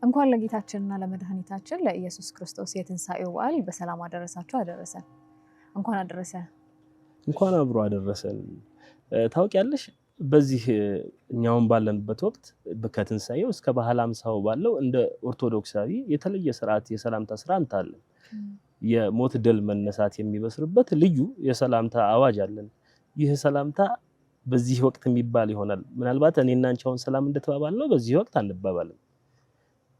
እንኳን ለጌታችንና ለመድኃኒታችን ለኢየሱስ ክርስቶስ የትንሣኤው በዓል በሰላም አደረሳችሁ አደረሰን። እንኳን አደረሰ። እንኳን አብሮ አደረሰን። ታውቂያለሽ በዚህ እኛውን ባለንበት ወቅት ከትንሣኤው እስከ ባህል አምሳው ባለው እንደ ኦርቶዶክሳዊ የተለየ ስርዓት የሰላምታ ስርዓት አለ። የሞት ድል መነሳት የሚበስርበት ልዩ የሰላምታ አዋጅ አለን። ይህ ሰላምታ በዚህ ወቅት የሚባል ይሆናል። ምናልባት እኔና አንቺውን ሰላም እንደተባባል ነው በዚህ ወቅት አንባባልም።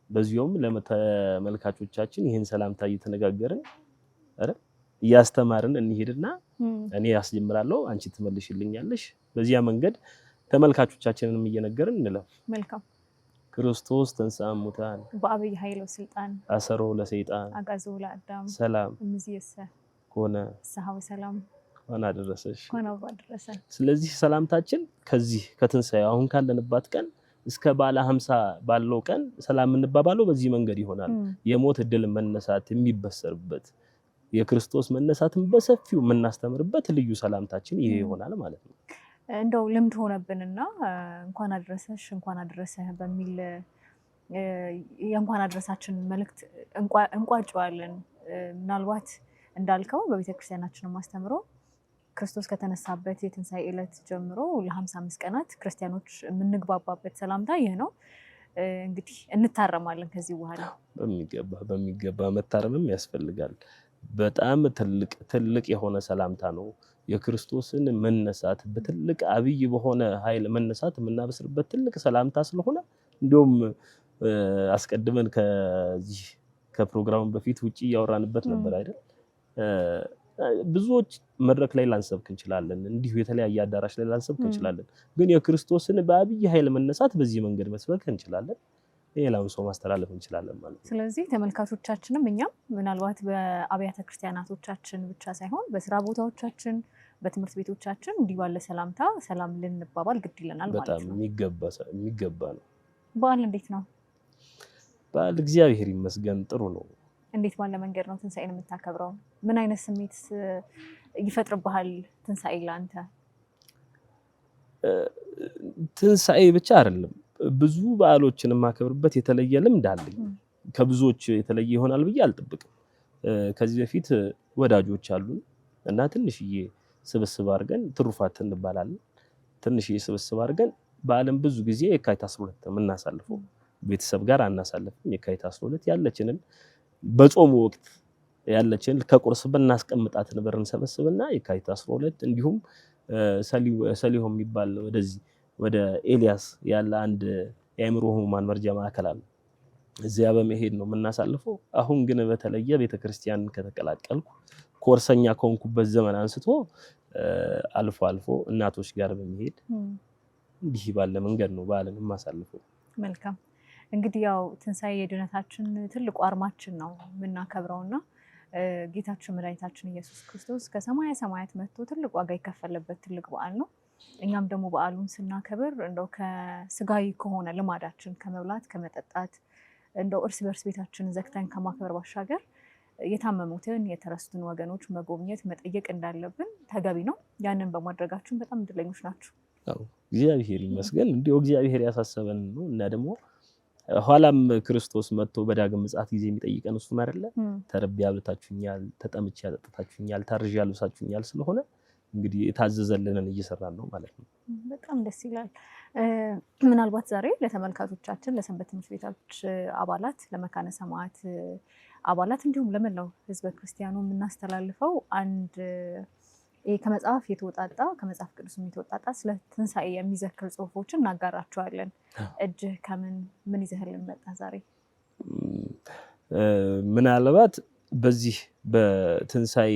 በዚሁም ለተመልካቾቻችን ይህን ሰላምታ እየተነጋገርን እያስተማርን እንሄድና እኔ ያስጀምራለሁ አንቺ ትመልሽልኛለሽ። በዚያ መንገድ ተመልካቾቻችንንም እየነገርን እንለፍ። መልካም። ክርስቶስ ተንሥአ እሙታን በአብይ ኃይል ወሥልጣን አሰሮ ለሰይጣን አግዓዞ ለአዳም ሰላም እምይእዜሰ ኮነ ፍስሐ ወሰላም። እንኳን አደረሰሽ። እንኳን አብሮ አደረሰን። ስለዚህ ሰላምታችን ከዚህ ከትንሣኤው አሁን ካለንባት ቀን እስከ ባለ 50 ባለው ቀን ሰላም እንባባለው በዚህ መንገድ ይሆናል። የሞት ድል መነሳት የሚበሰርበት የክርስቶስ መነሳትን በሰፊው የምናስተምርበት ልዩ ሰላምታችን ይሄ ይሆናል ማለት ነው። እንደው ልምድ ሆነብንና እንኳን አደረሰሽ እንኳን አደረሰህ በሚል የእንኳን አደረሳችን መልእክት እንቋጨዋለን። ምናልባት እንዳልከው በቤተክርስቲያናችን ማስተምሮ ክርስቶስ ከተነሳበት የትንሣኤ ዕለት ጀምሮ ለ55 ቀናት ክርስቲያኖች የምንግባባበት ሰላምታ ይህ ነው። እንግዲህ እንታረማለን ከዚህ በኋላ በሚገባ መታረምም ያስፈልጋል። በጣም ትልቅ የሆነ ሰላምታ ነው። የክርስቶስን መነሳት በትልቅ አብይ በሆነ ኃይል መነሳት የምናበስርበት ትልቅ ሰላምታ ስለሆነ እንደውም አስቀድመን ከዚህ ከፕሮግራሙ በፊት ውጪ ያወራንበት ነበር አይደል? ብዙዎች መድረክ ላይ ላንሰብክ እንችላለን፣ እንዲሁ የተለያየ አዳራሽ ላይ ላንሰብክ እንችላለን። ግን የክርስቶስን በአብይ ኃይል መነሳት በዚህ መንገድ መስበክ እንችላለን፣ ሌላውን ሰው ማስተላለፍ እንችላለን ማለት ነው። ስለዚህ ተመልካቾቻችንም እኛም ምናልባት በአብያተ ክርስቲያናቶቻችን ብቻ ሳይሆን በስራ ቦታዎቻችን፣ በትምህርት ቤቶቻችን እንዲህ ባለ ሰላምታ ሰላም ልንባባል ግድ ይለናል ማለት ነው። በጣም የሚገባ ነው። በዓል እንዴት ነው? በዓል እግዚአብሔር ይመስገን ጥሩ ነው። እንዴት ባለ መንገድ ነው ትንሣኤን የምታከብረው? ምን አይነት ስሜት ይፈጥርብሃል ትንሣኤ ለአንተ? ትንሣኤ ብቻ አይደለም ብዙ በዓሎችን የማከብርበት የተለየ ልምድ አለኝ። ከብዙዎች የተለየ ይሆናል ብዬ አልጠብቅም። ከዚህ በፊት ወዳጆች አሉን እና ትንሽዬ ስብስብ አድርገን ትሩፋት እንባላለን። ትንሽዬ ስብስብ አድርገን በዓለም ብዙ ጊዜ የካቲት 12 የምናሳልፈው ቤተሰብ ጋር አናሳልፍም። የካቲት 12 ያለችንን በጾሙ ወቅት ያለችን ከቁርስ በእናስቀምጣትን ብር እንሰበስብና የካቲት 12 እንዲሁም ሰሊሆም የሚባል ወደዚህ ወደ ኤልያስ ያለ አንድ የአእምሮ ህሙማን መርጃ ማዕከል አለ። እዚያ በመሄድ ነው የምናሳልፈው። አሁን ግን በተለየ ቤተክርስቲያን ከተቀላቀልኩ ኮርሰኛ ከሆንኩበት ዘመን አንስቶ አልፎ አልፎ እናቶች ጋር በመሄድ እንዲህ ባለ መንገድ ነው በዓልን የማሳልፈው። መልካም። እንግዲህ ያው ትንሣኤ የድነታችን ትልቁ አርማችን ነው የምናከብረውና ጌታችን መድኃኒታችን ኢየሱስ ክርስቶስ ከሰማየ ሰማያት መጥቶ ትልቅ ዋጋ የከፈለበት ትልቅ በዓል ነው። እኛም ደግሞ በዓሉን ስናከብር እንደው ከስጋዊ ከሆነ ልማዳችን ከመብላት ከመጠጣት እንደው እርስ በርስ ቤታችንን ዘግተን ከማክበር ባሻገር የታመሙትን የተረሱትን ወገኖች መጎብኘት መጠየቅ እንዳለብን ተገቢ ነው። ያንን በማድረጋችን በጣም እድለኞች ናችሁ። እግዚአብሔር ይመስገን። እንዲሁ እግዚአብሔር ያሳሰበን ነው እና ደግሞ ኋላም ክርስቶስ መጥቶ በዳግም ምጽአት ጊዜ የሚጠይቀን እሱን አይደለ? ተርቤ አብልታችሁኛል፣ ተጠምቼ አጠጥታችሁኛል፣ ታርዤ አልብሳችሁኛል ስለሆነ እንግዲህ የታዘዘልንን እየሰራን ነው ማለት ነው። በጣም ደስ ይላል። ምናልባት ዛሬ ለተመልካቾቻችን ለሰንበት ትምህርት ቤቶች አባላት፣ ለመካነ ሰማዕት አባላት እንዲሁም ለመላው ሕዝበ ክርስቲያኑ የምናስተላልፈው አንድ ከመጽሐፍ የተወጣጣ ከመጽሐፍ ቅዱስ የተወጣጣ ስለ ትንሣኤ የሚዘክር ጽሁፎችን እናጋራቸዋለን። እጅህ ምን ይዘህልን መጣ ዛሬ? ምናልባት በዚህ በትንሣኤ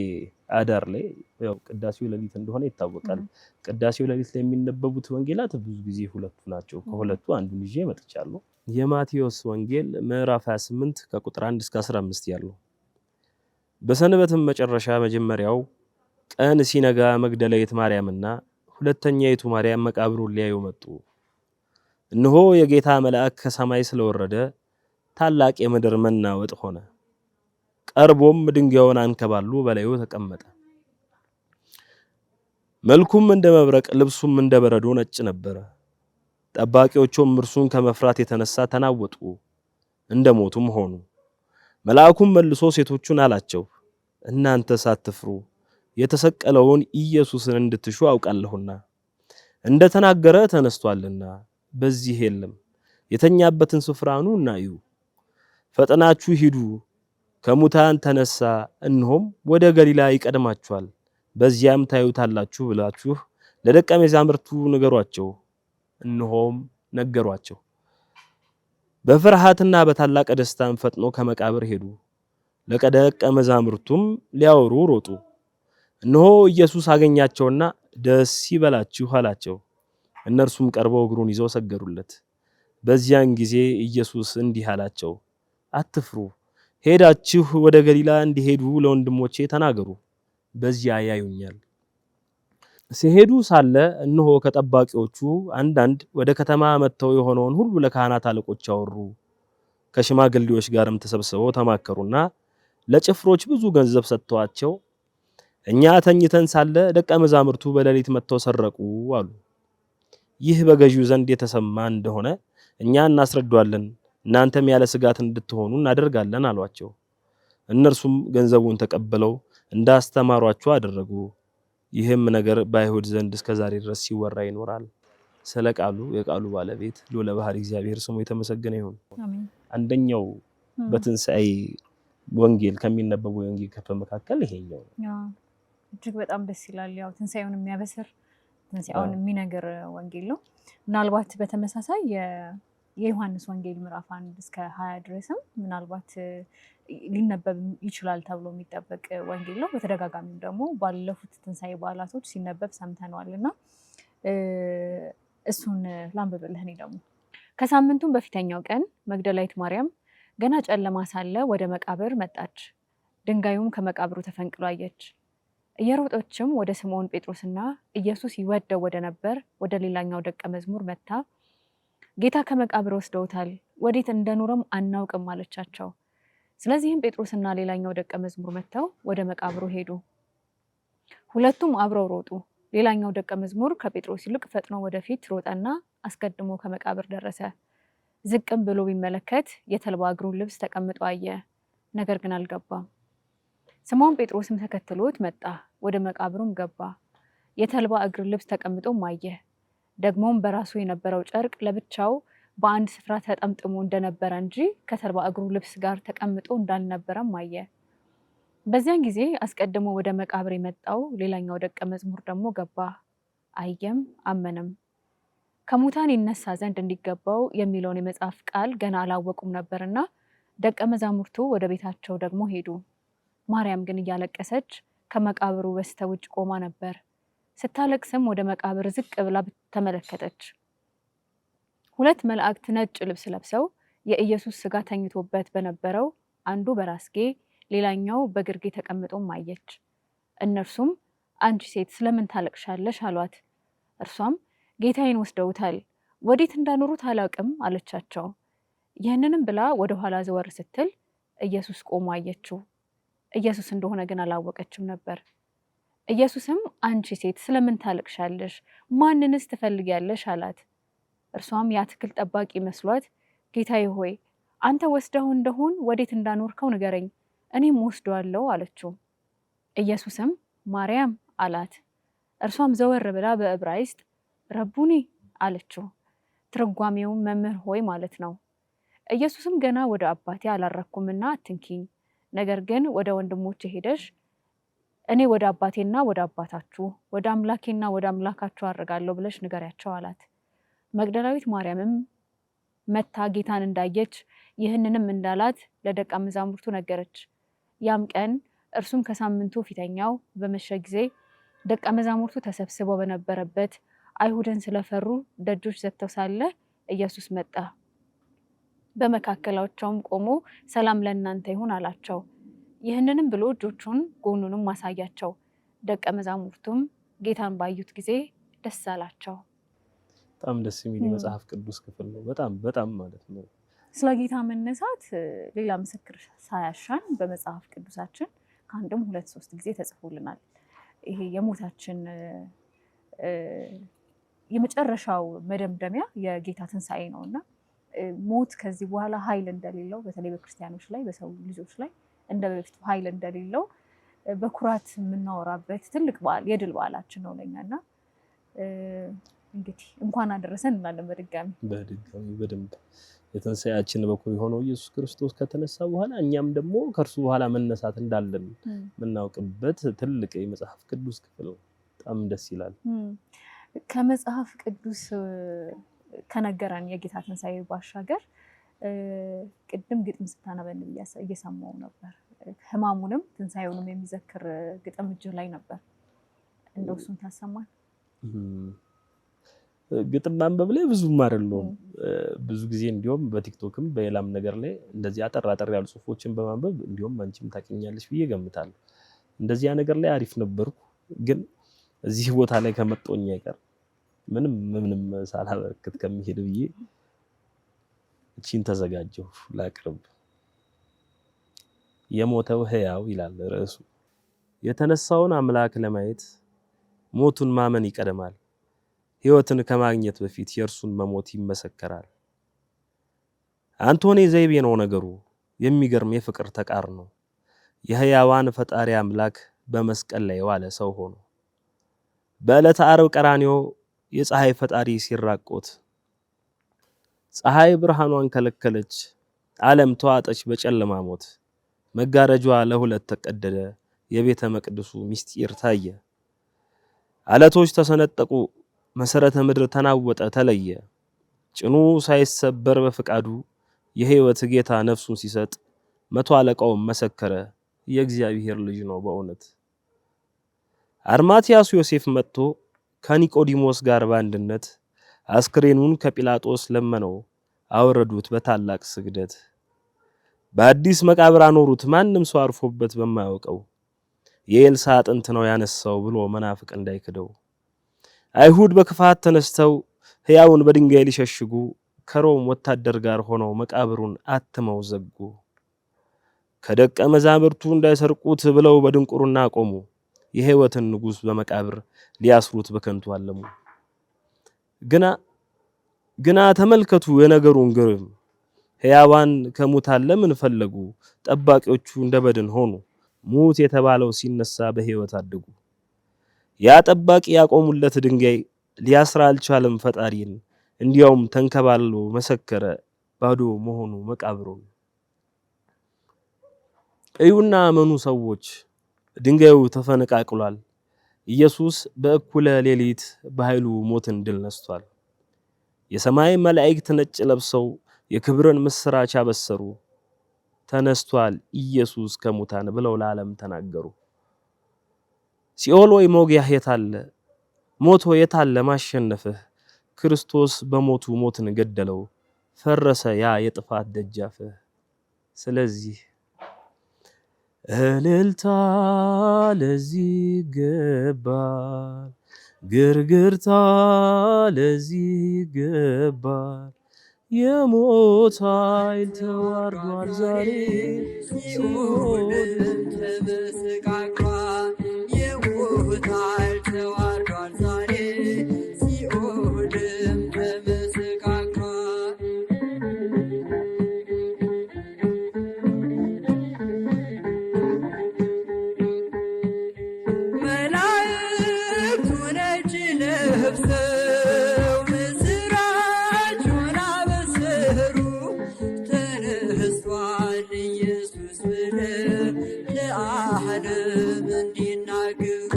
አዳር ላይ ያው ቅዳሴው ሌሊት እንደሆነ ይታወቃል። ቅዳሴው ሌሊት ላይ የሚነበቡት ወንጌላት ብዙ ጊዜ ሁለቱ ናቸው። ከሁለቱ አንዱን ይዤ መጥቻለሁ። የማቴዎስ ወንጌል ምዕራፍ 28 ከቁጥር 1 እስከ 15 ያለው። በሰንበትም መጨረሻ መጀመሪያው ቀን ሲነጋ መግደላዊት ማርያምና ሁለተኛይቱ ማርያም መቃብሩን ሊያዩ መጡ። እነሆ የጌታ መልአክ ከሰማይ ስለወረደ ታላቅ የምድር መናወጥ ሆነ። ቀርቦም ድንጋዩን አንከባሎ በላዩ ተቀመጠ። መልኩም እንደ መብረቅ ልብሱም እንደ በረዶ ነጭ ነበረ። ጠባቂዎቹም እርሱን ከመፍራት የተነሳ ተናወጡ፣ እንደሞቱም ሆኑ። መልአኩም መልሶ ሴቶቹን አላቸው፣ እናንተ ሳትፍሩ የተሰቀለውን ኢየሱስን እንድትሹ አውቃለሁና እንደተናገረ ተነስቷልና በዚህ የለም። የተኛበትን ስፍራ ኑና እዩ። ፈጥናችሁ ሂዱ፣ ከሙታን ተነሳ፣ እነሆም ወደ ገሊላ ይቀድማችኋል፣ በዚያም ታዩታላችሁ ብላችሁ ለደቀ መዛሙርቱ ንገሯቸው። እነሆም ነገሯቸው። በፍርሃትና በታላቅ ደስታም ፈጥኖ ከመቃብር ሄዱ። ለደቀ መዛሙርቱም ሊያወሩ ሮጡ። እነሆ ኢየሱስ አገኛቸውና ደስ ይበላችሁ አላቸው። እነርሱም ቀርበው እግሩን ይዘው ሰገዱለት። በዚያን ጊዜ ኢየሱስ እንዲህ አላቸው፣ አትፍሩ፣ ሄዳችሁ ወደ ገሊላ እንዲሄዱ ለወንድሞቼ ተናገሩ፣ በዚያ ያዩኛል። ሲሄዱ ሳለ እነሆ ከጠባቂዎቹ አንዳንድ ወደ ከተማ መጥተው የሆነውን ሁሉ ለካህናት አለቆች አወሩ። ከሽማግሌዎች ጋርም ተሰብስበው ተማከሩና ለጭፍሮች ብዙ ገንዘብ ሰጥተዋቸው እኛ ተኝተን ሳለ ደቀ መዛሙርቱ በሌሊት መጥተው ሰረቁ አሉ። ይህ በገዢው ዘንድ የተሰማ እንደሆነ እኛ እናስረዳዋለን፣ እናንተም ያለ ስጋት እንድትሆኑ እናደርጋለን አሏቸው። እነርሱም ገንዘቡን ተቀበለው እንዳስተማሯቸው አደረጉ። ይህም ነገር በአይሁድ ዘንድ እስከዛሬ ድረስ ሲወራ ይኖራል። ስለ ቃሉ የቃሉ ባለቤት ልዑለ ባሕርይ እግዚአብሔር ስሙ የተመሰገነ ይሁን። አሜን። አንደኛው በትንሣኤ ወንጌል ከሚነበቡ የወንጌል ክፍል መካከል ይሄኛው ነው። እጅግ በጣም ደስ ይላል። ያው ትንሣኤውን የሚያበስር ትንሣኤውን የሚነግር ወንጌል ነው። ምናልባት በተመሳሳይ የዮሐንስ ወንጌል ምዕራፍ 1 እስከ 20 ድረስም ምናልባት ሊነበብ ይችላል ተብሎ የሚጠበቅ ወንጌል ነው። በተደጋጋሚም ደግሞ ባለፉት ትንሣኤ በዓላቶች ሲነበብ ሰምተነዋልና እሱን ላንብብልህ። እኔ ደግሞ ከሳምንቱም በፊተኛው ቀን መግደላዊት ማርያም ገና ጨለማ ሳለ ወደ መቃብር መጣች። ድንጋዩም ከመቃብሩ ተፈንቅሎ አየች። እየሮጠችም ወደ ስምዖን ጴጥሮስና ኢየሱስ ይወደው ወደ ነበር ወደ ሌላኛው ደቀ መዝሙር መጥታ ጌታ ከመቃብር ወስደውታል፣ ወዴት እንደኖረም አናውቅም አለቻቸው። ስለዚህም ጴጥሮስና ሌላኛው ደቀ መዝሙር መጥተው ወደ መቃብሩ ሄዱ። ሁለቱም አብረው ሮጡ። ሌላኛው ደቀ መዝሙር ከጴጥሮስ ይልቅ ፈጥኖ ወደፊት ሮጠና አስቀድሞ ከመቃብር ደረሰ። ዝቅም ብሎ ቢመለከት የተልባ እግሩን ልብስ ተቀምጦ አየ፣ ነገር ግን አልገባም። ስምዖን ጴጥሮስም ተከትሎት መጣ፣ ወደ መቃብሩም ገባ። የተልባ እግር ልብስ ተቀምጦም አየ። ደግሞም በራሱ የነበረው ጨርቅ ለብቻው በአንድ ስፍራ ተጠምጥሞ እንደነበረ እንጂ ከተልባ እግሩ ልብስ ጋር ተቀምጦ እንዳልነበረም አየ። በዚያን ጊዜ አስቀድሞ ወደ መቃብር የመጣው ሌላኛው ደቀ መዝሙር ደግሞ ገባ፣ አየም፣ አመነም። ከሙታን ይነሳ ዘንድ እንዲገባው የሚለውን የመጽሐፍ ቃል ገና አላወቁም ነበርና ደቀ መዛሙርቱ ወደ ቤታቸው ደግሞ ሄዱ። ማርያም ግን እያለቀሰች ከመቃብሩ በስተ ውጭ ቆማ ነበር። ስታለቅስም ወደ መቃብር ዝቅ ብላ ተመለከተች። ሁለት መላእክት ነጭ ልብስ ለብሰው የኢየሱስ ሥጋ ተኝቶበት በነበረው አንዱ በራስጌ ሌላኛው በግርጌ ተቀምጦም አየች። እነርሱም አንቺ ሴት ስለምን ታለቅሻለሽ አሏት። እርሷም ጌታዬን ወስደውታል፣ ወዴት እንዳኖሩት አላውቅም አለቻቸው። ይህንንም ብላ ወደ ኋላ ዘወር ስትል ኢየሱስ ቆሞ አየችው። ኢየሱስ እንደሆነ ግን አላወቀችም ነበር። ኢየሱስም አንቺ ሴት ስለምን ታለቅሻለሽ? ማንንስ ትፈልጊያለሽ አላት። እርሷም የአትክልት ጠባቂ መስሏት ጌታዬ ሆይ አንተ ወስደው እንደሆን ወዴት እንዳኖርከው ንገረኝ፣ እኔም ወስደዋለሁ አለችው። ኢየሱስም ማርያም አላት። እርሷም ዘወር ብላ በዕብራይስጥ ረቡኒ አለችው። ትርጓሜውም መምህር ሆይ ማለት ነው። ኢየሱስም ገና ወደ አባቴ አላረኩምና አትንኪኝ፣ ነገር ግን ወደ ወንድሞቼ ሄደሽ እኔ ወደ አባቴና ወደ አባታችሁ ወደ አምላኬና ወደ አምላካችሁ አድርጋለሁ ብለሽ ንገሪያቸው አላት። መግደላዊት ማርያምም መታ ጌታን እንዳየች ይህንንም እንዳላት ለደቀ መዛሙርቱ ነገረች። ያም ቀን እርሱም ከሳምንቱ ፊተኛው በመሸ ጊዜ ደቀ መዛሙርቱ ተሰብስበው በነበረበት አይሁድን ስለፈሩ ደጆች ዘግተው ሳለ ኢየሱስ መጣ። በመካከላቸውም ቆሞ ሰላም ለእናንተ ይሁን አላቸው። ይህንንም ብሎ እጆቹን ጎኑንም ማሳያቸው። ደቀ መዛሙርቱም ጌታን ባዩት ጊዜ ደስ አላቸው። በጣም ደስ የሚል የመጽሐፍ ቅዱስ ክፍል ነው። በጣም ማለት ነው። ስለ ጌታ መነሳት ሌላ ምስክር ሳያሻን በመጽሐፍ ቅዱሳችን ከአንድም 2-3 ጊዜ ተጽፎልናል። ይሄ የሞታችን የመጨረሻው መደምደሚያ የጌታ ትንሳኤ ነውና ሞት ከዚህ በኋላ ኃይል እንደሌለው በተለይ በክርስቲያኖች ላይ በሰው ልጆች ላይ እንደበፊቱ ኃይል እንደሌለው በኩራት የምናወራበት ትልቅ በዓል የድል በዓላችን ነው ለኛና እንግዲህ እንኳን አደረሰን እንላለን በድጋሚ በደንብ የትንሳኤያችን በኩር የሆነው ኢየሱስ ክርስቶስ ከተነሳ በኋላ እኛም ደግሞ ከርሱ በኋላ መነሳት እንዳለን ምናውቅበት ትልቅ የመጽሐፍ ቅዱስ ክፍል ነው። በጣም ደስ ይላል። ከመጽሐፍ ቅዱስ ከነገረን የጌታ ትንሳኤ ባሻገር ቅድም ግጥም ስታነበን እየሰማው ነበር። ህማሙንም ትንሳኤውንም የሚዘክር ግጥም እጅ ላይ ነበር። እንደው እሱን ታሰማን። ግጥም ማንበብ ላይ ብዙም አይደለም። ብዙ ጊዜ እንዲያውም በቲክቶክም በሌላም ነገር ላይ እንደዚህ አጠር ያሉ ጽሁፎችን በማንበብ እንዲያውም አንቺም ታውቂኛለሽ ብዬ ገምታለሁ። እንደዚያ ነገር ላይ አሪፍ ነበርኩ። ግን እዚህ ቦታ ላይ ከመጣሁኝ አይቀር ምንም ሳላበረክት ከመሄድ ብዬ እቺን ተዘጋጀሁ ላቅርብ። የሞተው ሕያው ይላል ርዕሱ። የተነሳውን አምላክ ለማየት ሞቱን ማመን ይቀደማል። ሕይወትን ከማግኘት በፊት የእርሱን መሞት ይመሰከራል። አንቶኒ ዘይቤ ነው ነገሩ፣ የሚገርም የፍቅር ተቃርኖ። የሕያዋን ፈጣሪ አምላክ በመስቀል ላይ ዋለ ሰው ሆኖ። በዕለተ ዓርብ ቀራንዮ የፀሐይ ፈጣሪ ሲራቆት፣ ፀሐይ ብርሃኗን ከለከለች፣ ዓለም ተዋጠች በጨለማ ሞት። መጋረጃዋ ለሁለት ተቀደደ፣ የቤተ መቅደሱ ምስጢር ታየ። አለቶች ተሰነጠቁ፣ መሰረተ ምድር ተናወጠ ተለየ። ጭኑ ሳይሰበር በፍቃዱ የሕይወት ጌታ ነፍሱን ሲሰጥ፣ መቶ አለቃው መሰከረ የእግዚአብሔር ልጅ ነው በእውነት። አርማትያስ ዮሴፍ መጥቶ ከኒቆዲሞስ ጋር በአንድነት አስክሬኑን ከጲላጦስ ለመነው፣ አወረዱት በታላቅ ስግደት። በአዲስ መቃብር አኖሩት ማንም ሰው አርፎበት በማያውቀው። የኤልሳ አጥንት ነው ያነሳው ብሎ መናፍቅ እንዳይክደው። አይሁድ በክፋት ተነስተው ሕያውን በድንጋይ ሊሸሽጉ፣ ከሮም ወታደር ጋር ሆነው መቃብሩን አትመው ዘጉ። ከደቀ መዛሙርቱ እንዳይሰርቁት ብለው በድንቁርና ቆሙ። የሕይወትን ንጉሥ በመቃብር ሊያስሩት በከንቱ አለሙ። ግና ተመልከቱ የነገሩን ግርም። ሕያዋን ከሙታን ለምን ፈለጉ? ጠባቂዎቹ እንደበድን ሆኑ። ሙት የተባለው ሲነሳ በሕይወት አደጉ። ያ ጠባቂ ያቆሙለት ድንጋይ ሊያስራ አልቻለም ፈጣሪን። እንዲያውም ተንከባሎ መሰከረ ባዶ መሆኑ መቃብሩን። እዩና አመኑ ሰዎች፣ ድንጋዩ ተፈነቃቅሏል። ኢየሱስ በእኩለ ሌሊት በኃይሉ ሞትን ድል ነስቷል። የሰማይ መላእክት ነጭ ለብሰው የክብርን ምስራች አበሰሩ። ተነስቷል ኢየሱስ ከሙታን ብለው ለዓለም ተናገሩ። ሲኦል ወይ ሞጊያህ የታለ? ሞት ሆይ የታለ ማሸነፍህ? ክርስቶስ በሞቱ ሞትን ገደለው፣ ፈረሰ ያ የጥፋት ደጃፍህ። ስለዚህ እልልታ ለዚህ ይገባል፣ ግርግርታ ለዚህ ይገባል። የሞት ኃይል ተዋርዷል ዛሬ ሲኦል ተመስቃቅሏል። የሞት ኃይል ተዋርዷል ዛሬ ሲኦልም ተመስቃቅሏል። መላእክቱ ነጭ ለብሰው ምስራቹን አበሰሩ። ተነስቷል ኢየሱስ ብለው ለዓለም እንዲናገሩ።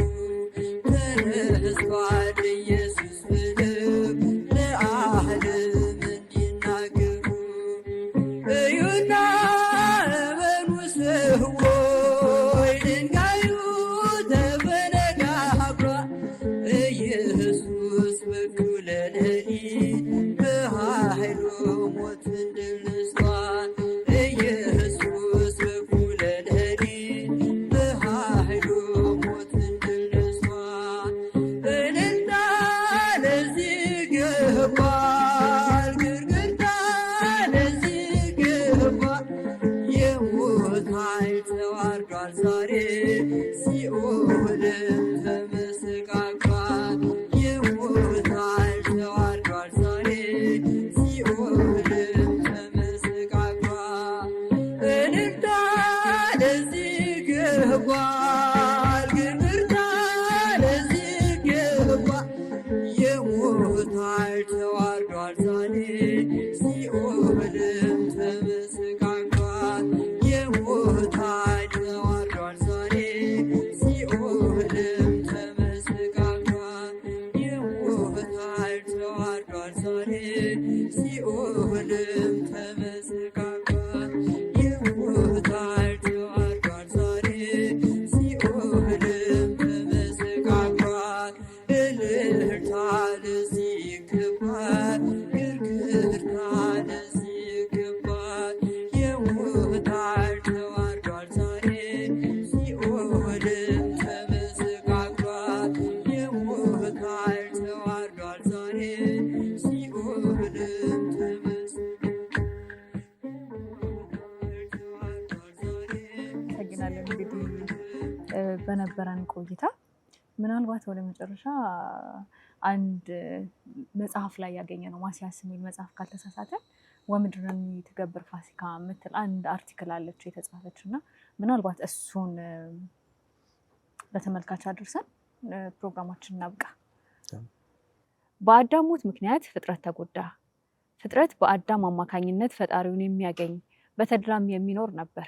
ሲኦልም ተመሰቃቅሏል የሞታል ተዋርዷል ዛሬ ሲኦልም ተመሰቃቅሏል እልልታ ለዚህ ይገባል ግርግርታ ለዚህ ይገባል የሞታል ተዋርዷል ዛሬ ሲኦልም ተመሰቃቅሏል የሞታል ተዋርዷል ዛሬ ሲኦልም አመሰግናለን። እንግዲህ በነበረን ቆይታ ምናልባት ወደ መጨረሻ አንድ መጽሐፍ ላይ ያገኘ ነው ማስያስ የሚል መጽሐፍ ካልተሳሳተ ወምድርን ትገብር ፋሲካ የምትል አንድ አርቲክል አለች የተጻፈች እና ምናልባት እሱን ለተመልካች አድርሰን ፕሮግራማችን እናብቃ። በአዳም ሞት ምክንያት ፍጥረት ተጎዳ። ፍጥረት በአዳም አማካኝነት ፈጣሪውን የሚያገኝ በተድላም የሚኖር ነበር።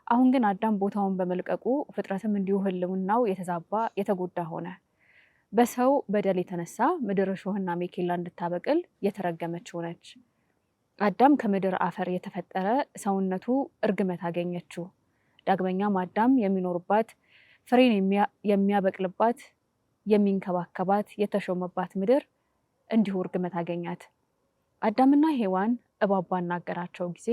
አሁን ግን አዳም ቦታውን በመልቀቁ ፍጥረትም እንዲሁ ህልውናው የተዛባ የተጎዳ ሆነ። በሰው በደል የተነሳ ምድር እሾህና አሜኬላ እንድታበቅል የተረገመች ሆነች። አዳም ከምድር አፈር የተፈጠረ ሰውነቱ እርግመት አገኘችው። ዳግመኛም አዳም የሚኖርባት ፍሬን የሚያበቅልባት የሚንከባከባት የተሾመባት ምድር እንዲሁ እርግመት አገኛት። አዳምና ሔዋን እባብ ባናገራቸው ጊዜ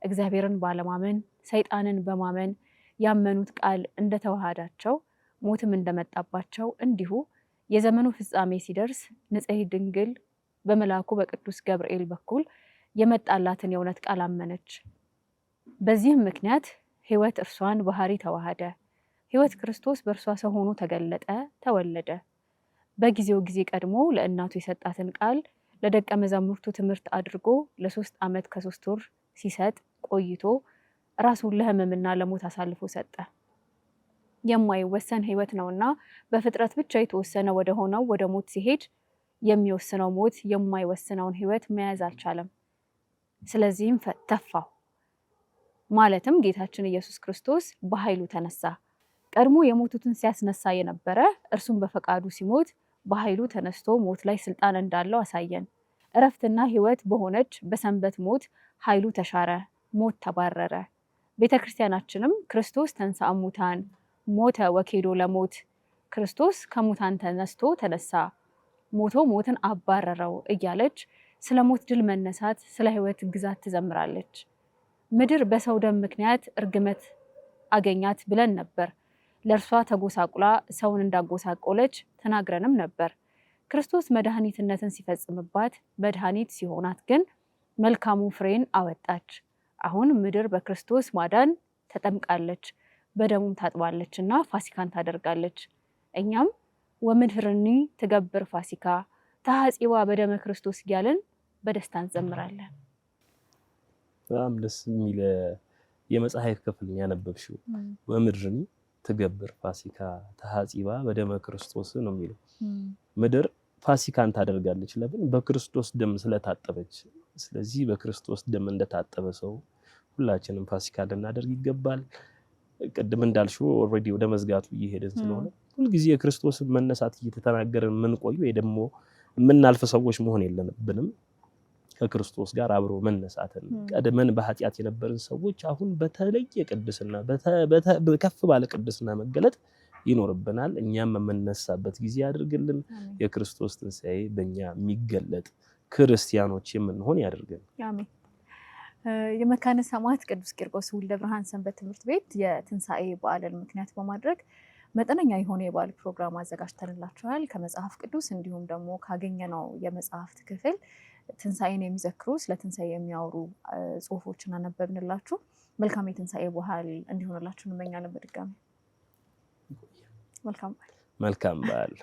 እግዚአብሔርን ባለማመን ሰይጣንን በማመን ያመኑት ቃል እንደተዋሃዳቸው ሞትም እንደመጣባቸው እንዲሁ የዘመኑ ፍጻሜ ሲደርስ ንጽሕት ድንግል በመልአኩ በቅዱስ ገብርኤል በኩል የመጣላትን የእውነት ቃል አመነች። በዚህም ምክንያት ሕይወት እርሷን ባህሪ ተዋሃደ። ሕይወት ክርስቶስ በእርሷ ሰው ሆኖ ተገለጠ፣ ተወለደ። በጊዜው ጊዜ ቀድሞ ለእናቱ የሰጣትን ቃል ለደቀ መዛሙርቱ ትምህርት አድርጎ ለ3 ዓመት ከ3 ወር ሲሰጥ ቆይቶ ራሱን ለሕመምና ለሞት አሳልፎ ሰጠ። የማይወሰን ሕይወት ነውና በፍጥረት ብቻ የተወሰነ ወደ ሆነው ወደ ሞት ሲሄድ የሚወስነው ሞት የማይወስነውን ሕይወት መያዝ አልቻለም። ስለዚህም ተፋው። ማለትም ጌታችን ኢየሱስ ክርስቶስ በኃይሉ ተነሳ። ቀድሞ የሞቱትን ሲያስነሳ የነበረ እርሱም በፈቃዱ ሲሞት በኃይሉ ተነስቶ ሞት ላይ ስልጣን እንዳለው አሳየን። እረፍትና ሕይወት በሆነች በሰንበት ሞት ኃይሉ ተሻረ፣ ሞት ተባረረ። ቤተ ክርስቲያናችንም ክርስቶስ ተንሥአ እሙታን ሞተ ወኬዶ ለሞት፣ ክርስቶስ ከሙታን ተነስቶ ተነሳ ሞቶ ሞትን አባረረው እያለች ስለ ሞት ድል መነሳት ስለ ሕይወት ግዛት ትዘምራለች። ምድር በሰው ደም ምክንያት እርግመት አገኛት ብለን ነበር። ለእርሷ ተጎሳቁላ ሰውን እንዳጎሳቆለች ተናግረንም ነበር። ክርስቶስ መድኃኒትነትን ሲፈጽምባት መድኃኒት ሲሆናት ግን መልካሙ ፍሬን አወጣች። አሁን ምድር በክርስቶስ ማዳን ተጠምቃለች፣ በደሙም ታጥባለች እና ፋሲካን ታደርጋለች። እኛም ወምድርኒ ትገብር ፋሲካ ተሐጺባ በደመ ክርስቶስ እያልን በደስታ እንዘምራለን። በጣም ደስ የሚል የመጽሐፍ ክፍል ያነበብሽው። ወምድርኒ ትገብር ፋሲካ ተሐጺባ በደመ ክርስቶስ ነው የሚለው። ምድር ፋሲካን ታደርጋለች። ለምን? በክርስቶስ ደም ስለታጠበች። ስለዚህ በክርስቶስ ደም እንደታጠበ ሰው ሁላችንም ፋሲካ ልናደርግ ይገባል። ቅድም እንዳልሽው ኦልሬዲ ወደ መዝጋቱ እየሄድን ስለሆነ ሁልጊዜ የክርስቶስ መነሳት እየተናገርን ምን ቆዩ ደግሞ የምናልፍ ሰዎች መሆን የለብንም። ከክርስቶስ ጋር አብሮ መነሳትን ቀድመን በኃጢአት የነበርን ሰዎች አሁን በተለየ ቅድስና ከፍ ባለ ቅድስና መገለጥ ይኖርብናል። እኛም የምንነሳበት ጊዜ ያድርግልን። የክርስቶስ ትንሣኤ በእኛ የሚገለጥ ክርስቲያኖች የምንሆን ያድርገን። አሜን። የመካነ ሰማዕት ቅዱስ ቂርቆስ ወልደ ብርሃን ሰንበት ትምህርት ቤት የትንሣኤ በዓልን ምክንያት በማድረግ መጠነኛ የሆነ የበዓል ፕሮግራም አዘጋጅተንላችኋል። ከመጽሐፍ ቅዱስ እንዲሁም ደግሞ ካገኘነው የመጽሐፍት ክፍል ትንሣኤን የሚዘክሩ ስለ ትንሣኤ የሚያወሩ ጽሁፎችን አነበብንላችሁ። መልካም የትንሣኤ በዓል እንዲሆንላችሁ እንመኛለን። በድጋሚ መልካም በዓል።